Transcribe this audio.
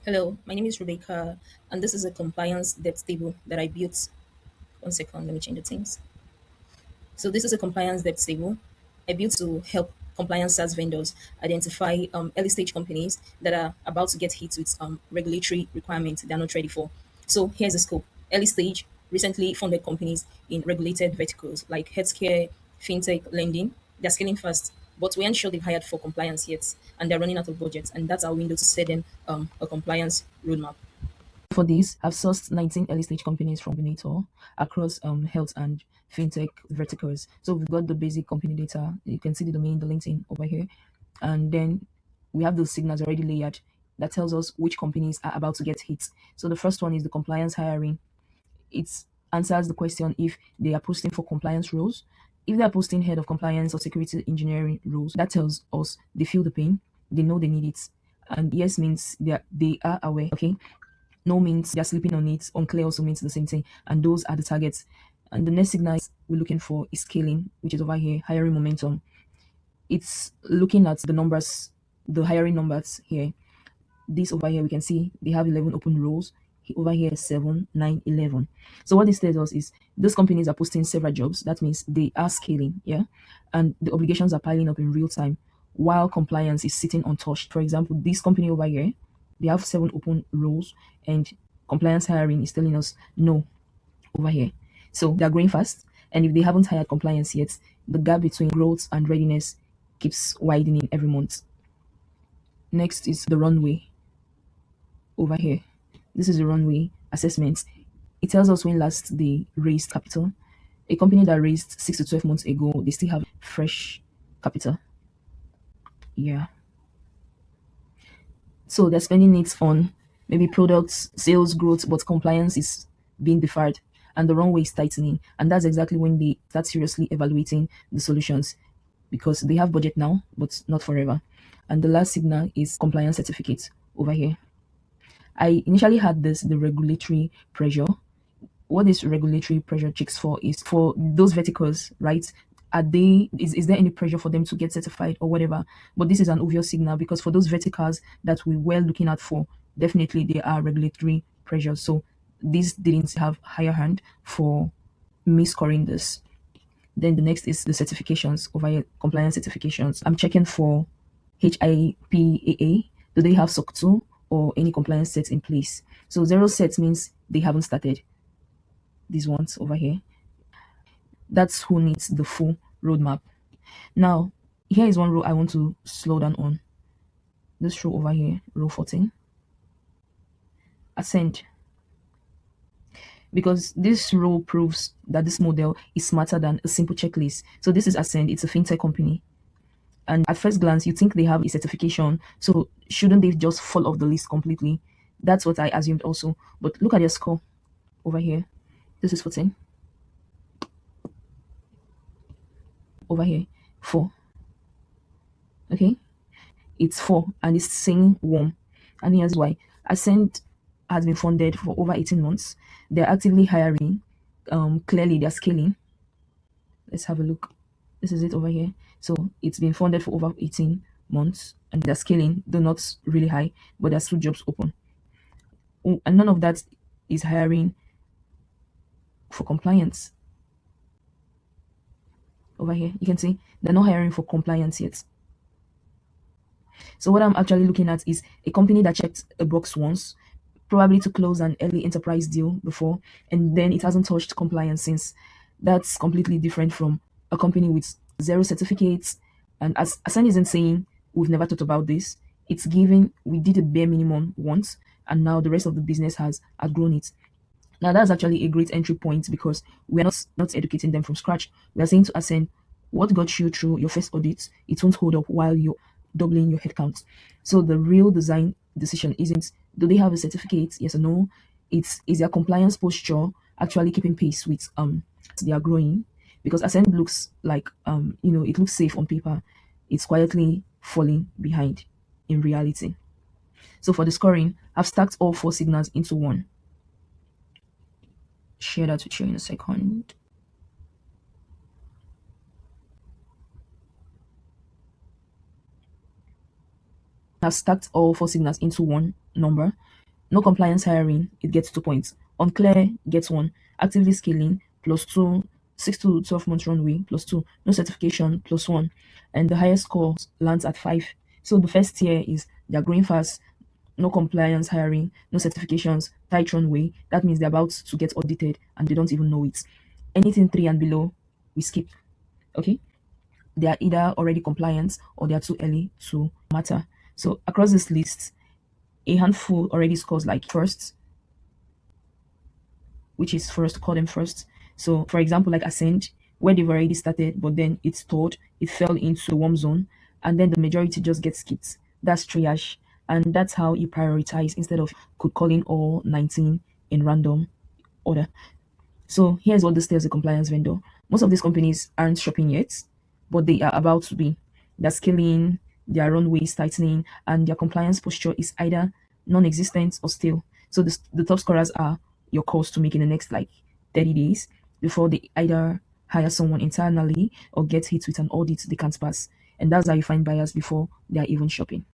Hello, my name is Rebecca, and this is a compliance depth table that I built. One second, let me change the things. So this is a compliance depth table I built to help compliance SaaS vendors identify early stage companies that are about to get hit with regulatory requirements they're not ready for. So here's the scope: early stage, recently funded companies in regulated verticals like healthcare, fintech, lending. They're scaling fast, but we aren't sure they've hired for compliance yet, and they're running out of budget. And that's our window to set them a compliance roadmap. For this, I've sourced 19 early stage companies from Combinator across health and fintech verticals. So we've got the basic company data. You can see the domain, the LinkedIn over here. And then we have those signals already layered that tells us which companies are about to get hit. So the first one is the compliance hiring. It answers the question if they are posting for compliance roles. If they are posting head of compliance or security engineering roles, that tells us they feel the pain, they know they need it. And yes means they are aware. Okay, no means they're sleeping on it. Unclear also means the same thing. And those are the targets. And the next signal we're looking for is scaling, which is over here, hiring momentum. It's looking at the numbers, the hiring numbers here. This over here, we can see they have 11 open roles. Over here, 7, 9, 11. So what this tells us is those companies are posting several jobs. That means they are scaling, yeah? And the obligations are piling up in real time while compliance is sitting untouched. For example, this company over here, they have 7 open roles and compliance hiring is telling us no over here. So they're growing fast. And if they haven't hired compliance yet, the gap between growth and readiness keeps widening every month. Next is the runway over here. This is the runway assessment. It tells us when last they raised capital. A company that raised 6 to 12 months ago, they still have fresh capital. Yeah. So they're spending it on maybe products, sales growth, but compliance is being deferred and the runway is tightening. And that's exactly when they start seriously evaluating the solutions because they have budget now, but not forever. And the last signal is compliance certificate over here. I initially had the regulatory pressure. What this regulatory pressure checks for is for those verticals, right? Is there any pressure for them to get certified or whatever? But this is an obvious signal because for those verticals that we were looking at for, definitely there are regulatory pressures. So this didn't have higher hand for me scoring this. Then the next is the certifications over here, compliance certifications. I'm checking for HIPAA. Do they have SOC 2 or any compliance sets in place? So zero sets means they haven't started. These ones over here. That's who needs the full roadmap. Now, here is one row I want to slow down on. This row over here, row 14. Ascend. Because this row proves that this model is smarter than a simple checklist. So this is Ascend, it's a fintech company. And at first glance, you think they have a certification. So shouldn't they just fall off the list completely? That's what I assumed also. But look at their score over here. This is 14. Over here, 4. Okay? It's 4 and it's saying warm. And here's why. Ascent has been funded for over 18 months. They're actively hiring. Clearly, they're scaling. Let's have a look. This is it over here. So it's been funded for over 18 months and they're scaling, though not really high, but there's 2 jobs open. Oh, and none of that is hiring for compliance. Over here, you can see they're not hiring for compliance yet. So what I'm actually looking at is a company that checked a box once, probably to close an early enterprise deal before, and then it hasn't touched compliance since. That's completely different from a company with 0 certificates. And as Asan isn't saying we've never thought about this, it's given we did a bare minimum once, and now the rest of the business has outgrown it. Now that's actually a great entry point because we're not educating them from scratch. We are saying to Asen, what got you through your first audit, it won't hold up while you're doubling your headcount. So the real design decision isn't do they have a certificate, yes or no? It's is their compliance posture actually keeping pace with they are growing? Because Ascend looks like it looks safe on paper. It's quietly falling behind in reality. So for the scoring, I've stacked all 4 signals into one. Share that with you in a second. Have stacked all four signals into one number. No compliance hiring, it gets 2 points. Unclear gets one. Actively scaling plus two. 6 to 12 months runway plus two. No certification plus one. And the highest score lands at 5. So the first tier is they're growing fast, no compliance hiring, no certifications, tight runway. That means they're about to get audited and they don't even know it. Anything 3 and below, we skip. Okay? They are either already compliant or they are too early to matter. So across this list, a handful already scores like first, which is for us to call them first. So, for example, like Ascend, where they've already started, but then it stalled, it fell into a warm zone, and then the majority just gets skipped. That's triage. And that's how you prioritize instead of could calling all 19 in random order. So here's what this tells a compliance vendor. Most of these companies aren't shopping yet, but they are about to be. They're scaling, their runway is tightening, and their compliance posture is either non-existent or still. So the top scorers are your calls to make in the next like 30 days before they either hire someone internally or get hit with an audit they can't pass. And that's how you find buyers before they are even shopping.